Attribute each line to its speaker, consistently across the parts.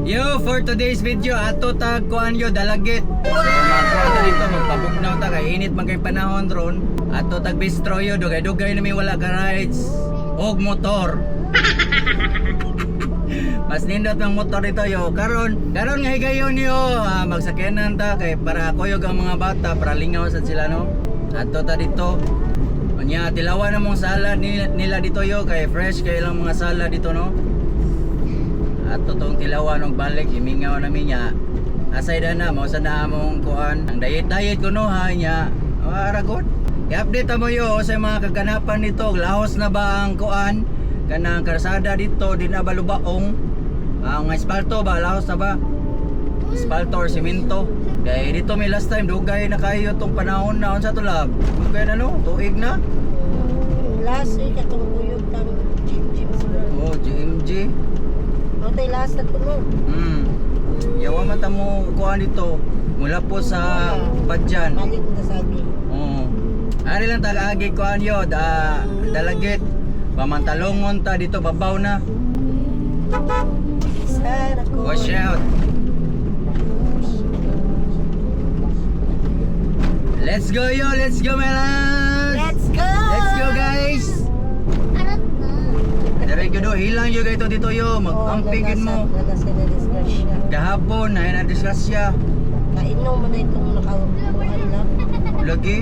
Speaker 1: Yo, for today's video, ato tag kuan yo dalagit. So magkuan ta dito, magpabugnaw ta kay init man kay panahon ron. Ato tag bistro yo, dugay-dugay na may wala ka rides og motor. Mas nindot ang motor dito yo. Karon nga higayon yo, magsakyanan ta kay para kuyog ang mga bata para lingaw sad sila no. Ato ta dito. Nya tilawan na mong salad nila dito yo kay fresh kay lang mga salad dito no. At totong tilawan og balik himingaw na minya asay na mo sa naamong kuan ang diet ko no ha nya aragon i-update mo yo sa mga kaganapan nito lahos na ba ang kuan kanang karsada dito di na balubaong ang espalto ba lahos na ba espalto or simento kay dito may last time dugay na kayo tong panahon na unsa to lab dugay na no tuig na
Speaker 2: last week atong kuyog tang gym
Speaker 1: oh GMG
Speaker 2: tay last na to no.
Speaker 1: Yawa mata mo kuha dito mula po sa Badyan.
Speaker 2: Balik na sabi.
Speaker 1: Oo. Ari lang tagaagi kuha niyo dalagit. Pamantalongon ta dito babaw na.
Speaker 2: Sana ko.
Speaker 1: Watch out. Let's go yo, let's go my lads.
Speaker 2: Let's go.
Speaker 1: Let's go guys. Dari ko do hilang yo gayto dito yo, mag-ampigin mo. Kahapon na na-discuss
Speaker 2: Kainom mo na itong nakakuhan lang.
Speaker 1: Lagi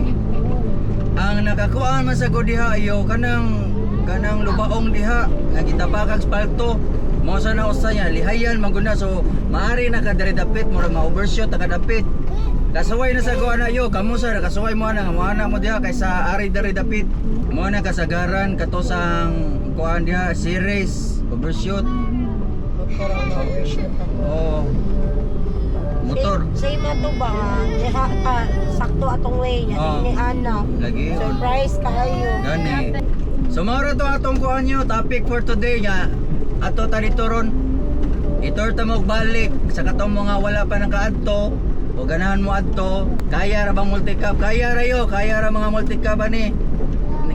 Speaker 1: ang nakakuan man sa diha yo kanang lubaong diha nakita pa kag spalto mo sa na usaya lihayan maguna so maari na kadiri dapit mo ma-overshoot na kadapit kasaway na sa kuan yo kamo sa kasaway mo na mo diha kaysa ari diri dapit mo na kasagaran katosang kuan diha series overshoot
Speaker 2: Motor ang na-overshoot ako.
Speaker 1: oh motor
Speaker 2: Say mo to ba? Diha sakto atong way niya.
Speaker 1: Oh.
Speaker 2: Ni Ana.
Speaker 1: lagi
Speaker 2: Surprise kayo.
Speaker 1: gani so maura to atong kuan nyo topic for today nga ato ta dito ron itor ta mo balik sa katong mga wala pa nakaadto o ganahan mo adto kaya ra bang multicab kaya ra mga multicab ani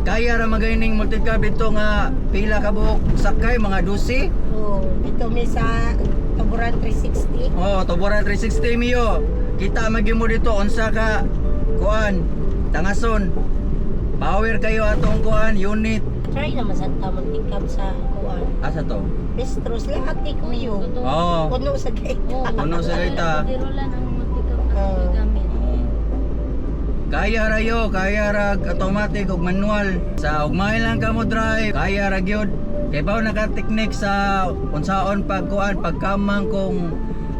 Speaker 1: kaya ra maganing multicab dito nga pila ka buok sakay mga 12
Speaker 2: Oh, dito may sa Taburan 360.
Speaker 1: oh tuburan 360 miyo kita magi mo dito unsa ka kuan tangason power kayo atong kuan unit
Speaker 2: Try naman sa tamang tikab sa kuan.
Speaker 1: asa to
Speaker 2: Bistros lahat ni kuyo.
Speaker 1: oh
Speaker 2: Puno sa gate.
Speaker 1: puno sa gaita kaya ra automatic ug manual sa ugmay lang ka mo drive kaya ra gyud kay bawo naka-technique sa unsaon pagkuan pagkamang kung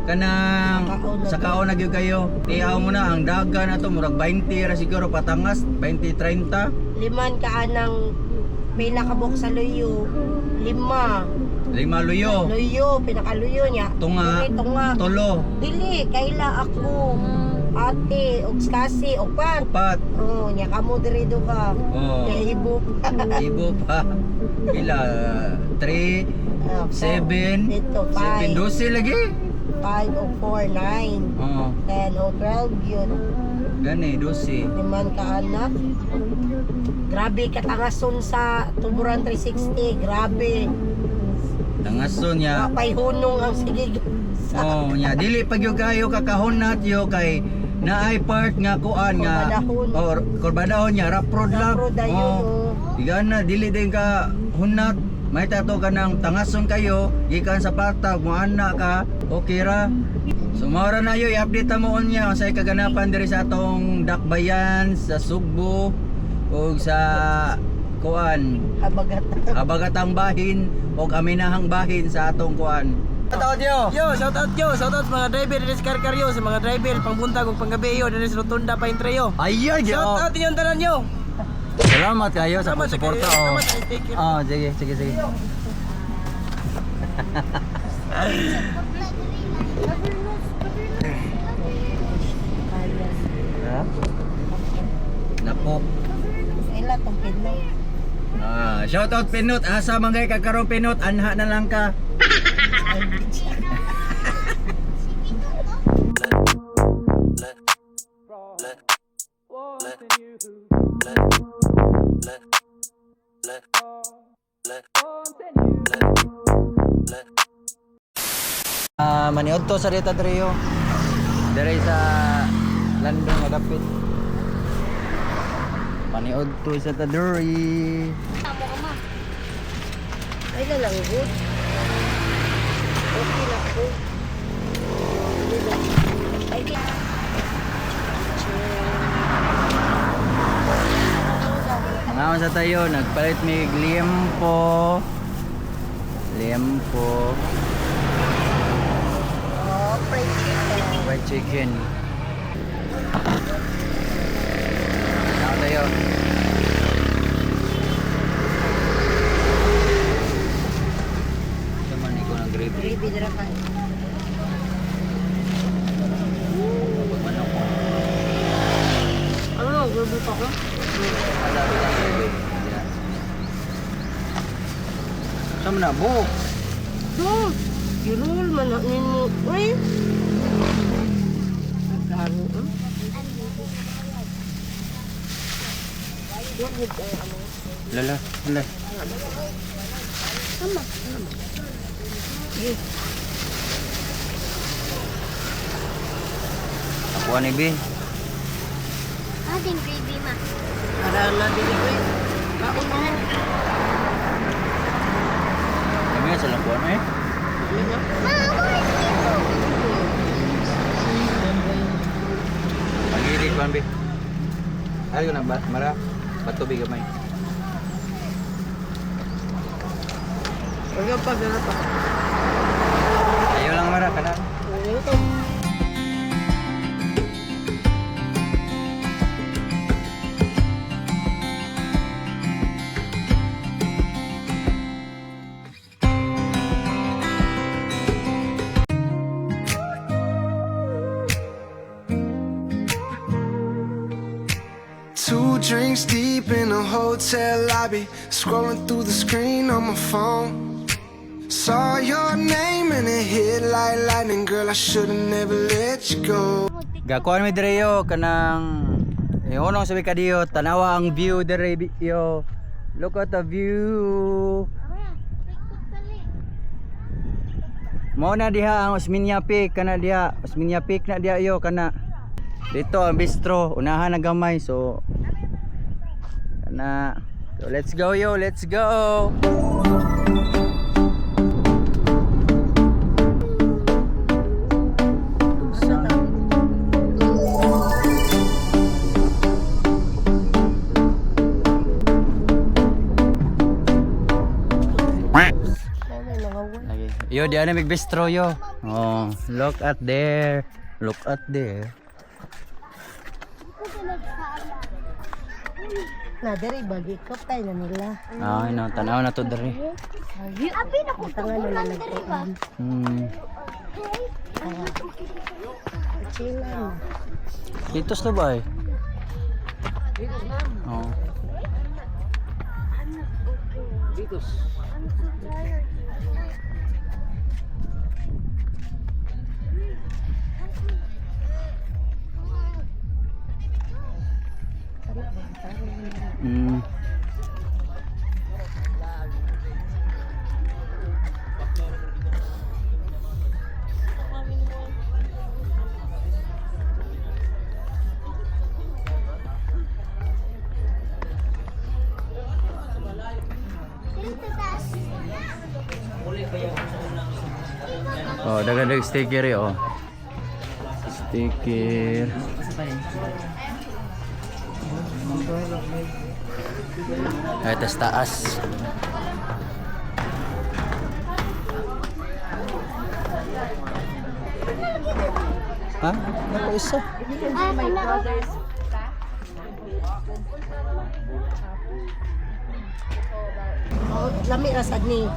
Speaker 1: kanang sa kaon na gyud kayo tiyaw mo na ang daga na to murag 20 ra siguro patangas 20 30
Speaker 2: Liman ka anang pila ka buok sa luyo. 5
Speaker 1: luyo
Speaker 2: Luyo, pinakaluyo niya.
Speaker 1: tunga
Speaker 2: Tunga.
Speaker 1: tulo
Speaker 2: Dili, kaila ako. Ate, og skasi, og pat.
Speaker 1: upat
Speaker 2: Oh, nya kamo diri do ka.
Speaker 1: oh
Speaker 2: Kaya ibo.
Speaker 1: ibo pa pila 3 7
Speaker 2: Dito,
Speaker 1: 7
Speaker 2: 5.
Speaker 1: 12 lagi
Speaker 2: 5 o 4, 9.
Speaker 1: oh
Speaker 2: 10 o 12 yun.
Speaker 1: gani 12
Speaker 2: Liman ka anak. Grabe katangason sa Tuburan 360. Grabe.
Speaker 1: tangason niya
Speaker 2: Mapay hunong ang sige.
Speaker 1: oh nya dili pag yo kayo kakahunat yo kay naay part nga kuan nga
Speaker 2: Kurbadahon.
Speaker 1: or kurbadahon niya rap road lang
Speaker 2: Road dayon,
Speaker 1: oh digana dili din ka hunat may tato ka ng tangason kayo gikan sa patag mo ana ka okay ra so maura na yo i-update mo unya unsay kaganapan diri sa atong Dakbayan sa Sugbo ug sa kuan
Speaker 2: Habagat.
Speaker 1: Habagatang bahin o aminahang bahin sa atong kuan. Shoutout yo!
Speaker 3: Shout out sa mga driver dito sa Karkaryo, sa mga driver pangbuntag ug panggabi yo dito sa Rotunda pa Intrayo.
Speaker 1: Ayun!
Speaker 3: Shout out inyo tanan yo.
Speaker 1: Salamat kayo sa
Speaker 3: Salamat
Speaker 1: pagsuporta.
Speaker 3: kayo.
Speaker 1: Oh.
Speaker 3: Salamat, I take care.
Speaker 1: Oh, sige. Ha? Napo.
Speaker 2: Ila tong pinlo.
Speaker 1: Shoutout Pinot. Asa man kay kagkaroon Pinot, anha na lang ka.
Speaker 2: Ay, bitch.
Speaker 1: Maniod to sa Rita Trio. Dari sa Landong Agapit. Maniod to sa Taduri.
Speaker 2: Ay na lang good. Okay na po. Ay di.
Speaker 1: Mga sa tayo, nagpalit mig liempo. Liempo.
Speaker 2: Oh, fried chicken.
Speaker 1: Fried chicken. Mga tayo. Naman ikaw ng gravy.
Speaker 2: Gravy dira pa.
Speaker 1: Manok.
Speaker 2: Ano, gravy pa ko?
Speaker 1: Ada bilang gravy. Sama na buhok.
Speaker 2: Girul man na nimo. Uy. Garo.
Speaker 1: Lala, lala.
Speaker 2: Sama.
Speaker 1: Ako ani bi.
Speaker 4: Ating gravy ma.
Speaker 2: Para na dili ko. Kaon mo.
Speaker 1: Kami sa lampuan eh. Pagiri ko bi. Ay ko na ba? Mara. Patubi gamay.
Speaker 2: Wala pa dira pa.
Speaker 1: Ayo lang mara kana.
Speaker 5: Two drinks deep in a hotel lobby, scrolling through the screen on my phone. Saw your name and it hit like lightning, girl. I should've never let you go.
Speaker 1: Gakuan mi dire yo kanang unong sabi ka diyo tanawa ang view dire yo. Look at the view. Mo na diha ang Osminia Peak kana diha. Osminia Peak na diha yo kana. Dito ang bistro, unahan na gamay so kana. So let's go yo, let's go. Lagi. Yo, di ana mig bistro yo. Oh, look at there. Look at there.
Speaker 2: Na diri bagi kapay na nila.
Speaker 1: Ah, no, tanaw na to dere.
Speaker 4: Abi na ko
Speaker 2: Tangan na nagtuan. Chilan.
Speaker 1: Kitos to ba eh? Oh. Kitos. Oh, dagang sticker eh, oh. Sticker. Ay, tas taas. Ha? Naku isa.
Speaker 2: Oh, lami ra sad ni.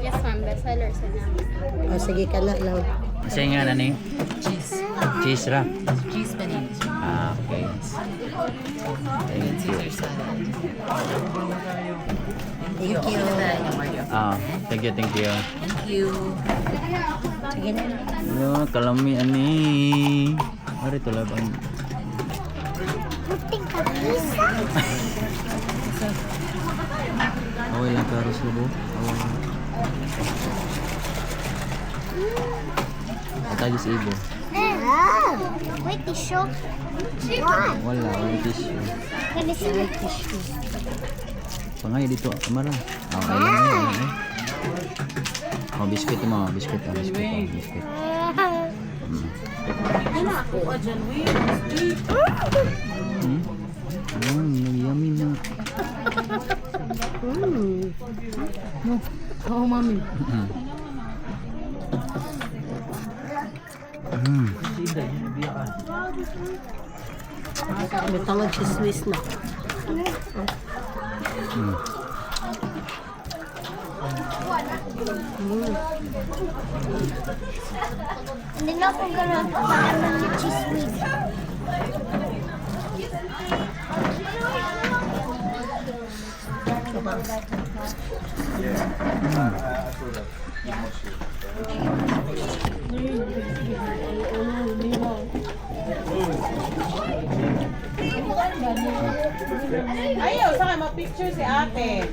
Speaker 4: Yes ma'am, bestseller sa namin.
Speaker 2: Oh, sige kana lang.
Speaker 1: Kasi nga na ni?
Speaker 6: Cheese.
Speaker 1: Cheese ra.
Speaker 6: Cheese panini.
Speaker 1: Ah, okay. Thank you.
Speaker 6: Caesar salad.
Speaker 2: Thank you.
Speaker 1: Ah, thank you, thank you.
Speaker 6: Thank you.
Speaker 2: Sige na.
Speaker 1: Yo, kalami ani. Ari to labang.
Speaker 4: Puting kabisa.
Speaker 1: Away lang karos lubo. tagis ibo.
Speaker 4: Wait, tissue. What?
Speaker 1: Wala tissue.
Speaker 4: Can I see the tissue?
Speaker 1: Pangay dito, kamara. Okay lang yun. Oh, biskuit mo, biskuit. Biskuit. Yummy na.
Speaker 2: Oh, mami. May tangad si Swiss na.
Speaker 4: Hindi na ako ganun para ng chismis.
Speaker 3: Ayaw, saka ma-picture si ate.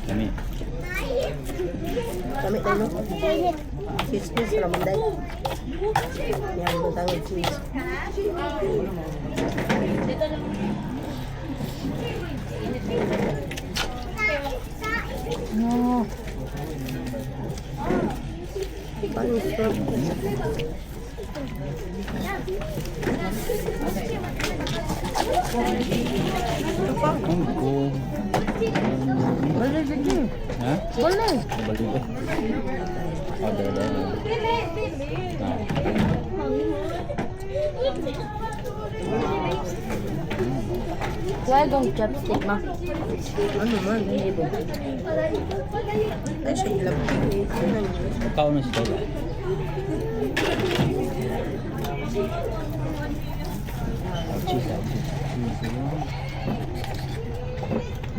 Speaker 1: Kami.
Speaker 2: Kami tayo. Swiss naman dahil. Yan, ang tangad Swiss. No. Panisok.
Speaker 1: Kung
Speaker 2: Boleh jadi.
Speaker 1: ha?
Speaker 2: Boleh.
Speaker 1: Balik eh. Ada.
Speaker 2: Why don't chopstick ma? Ano man, hindi ba? Ay, siya ilap.
Speaker 1: Ikaw na siya. Cheese.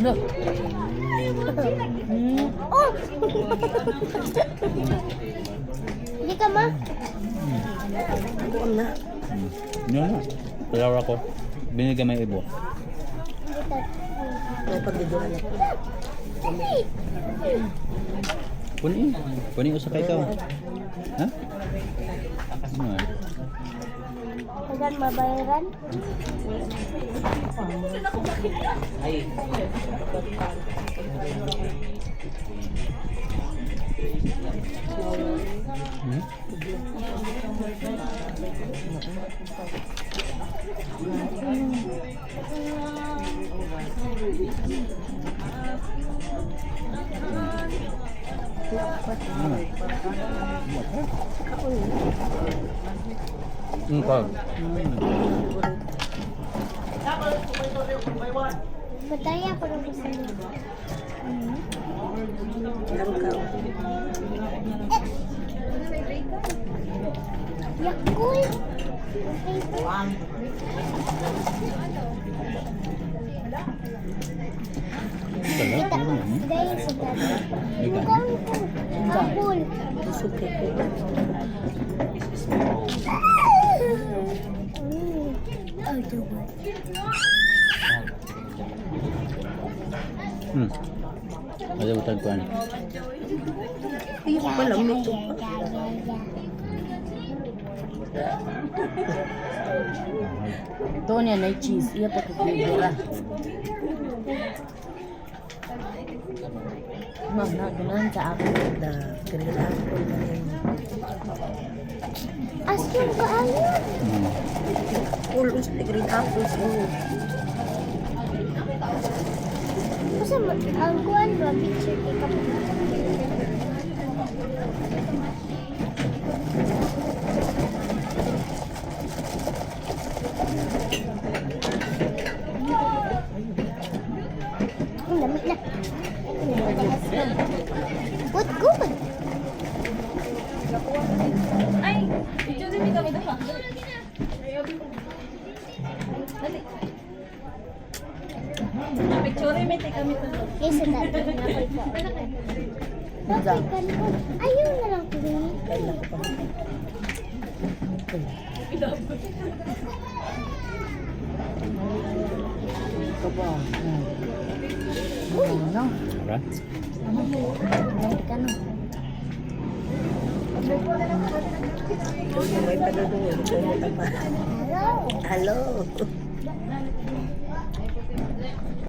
Speaker 2: No.
Speaker 4: Oh! Hindi ka ma?
Speaker 2: Buon na.
Speaker 1: Yan na. Palawa ko. Binigay may ibo.
Speaker 2: May pagdiduan na.
Speaker 1: Puni usap ikaw. Ha? Ano?
Speaker 4: Agan mabayaran? Mataya ko lang sa nila. Yakul! Kita, dahil sa dati. Mukhang ko. Yakul!
Speaker 2: Suka ko.
Speaker 4: Oh, diba?
Speaker 1: Ada betul tuan.
Speaker 2: Iya pa lang nito. Ito niya na cheese. Iya pa kikibura. Ma'am, nagunan sa akin. Da, kailangan ko na yun.
Speaker 4: Asyon ka ayun.
Speaker 2: Ulo sa green apples.
Speaker 4: Kasi ang kuwan ba, picture kay kapag. Ang lamig na. Good, good. Yes, sa dati. Bakit ka na? Ayaw na lang tingin.
Speaker 2: Ito ba? Ano?
Speaker 1: Tara.
Speaker 4: Amerikano.
Speaker 2: May padudungin.
Speaker 4: Hello.
Speaker 2: Hello.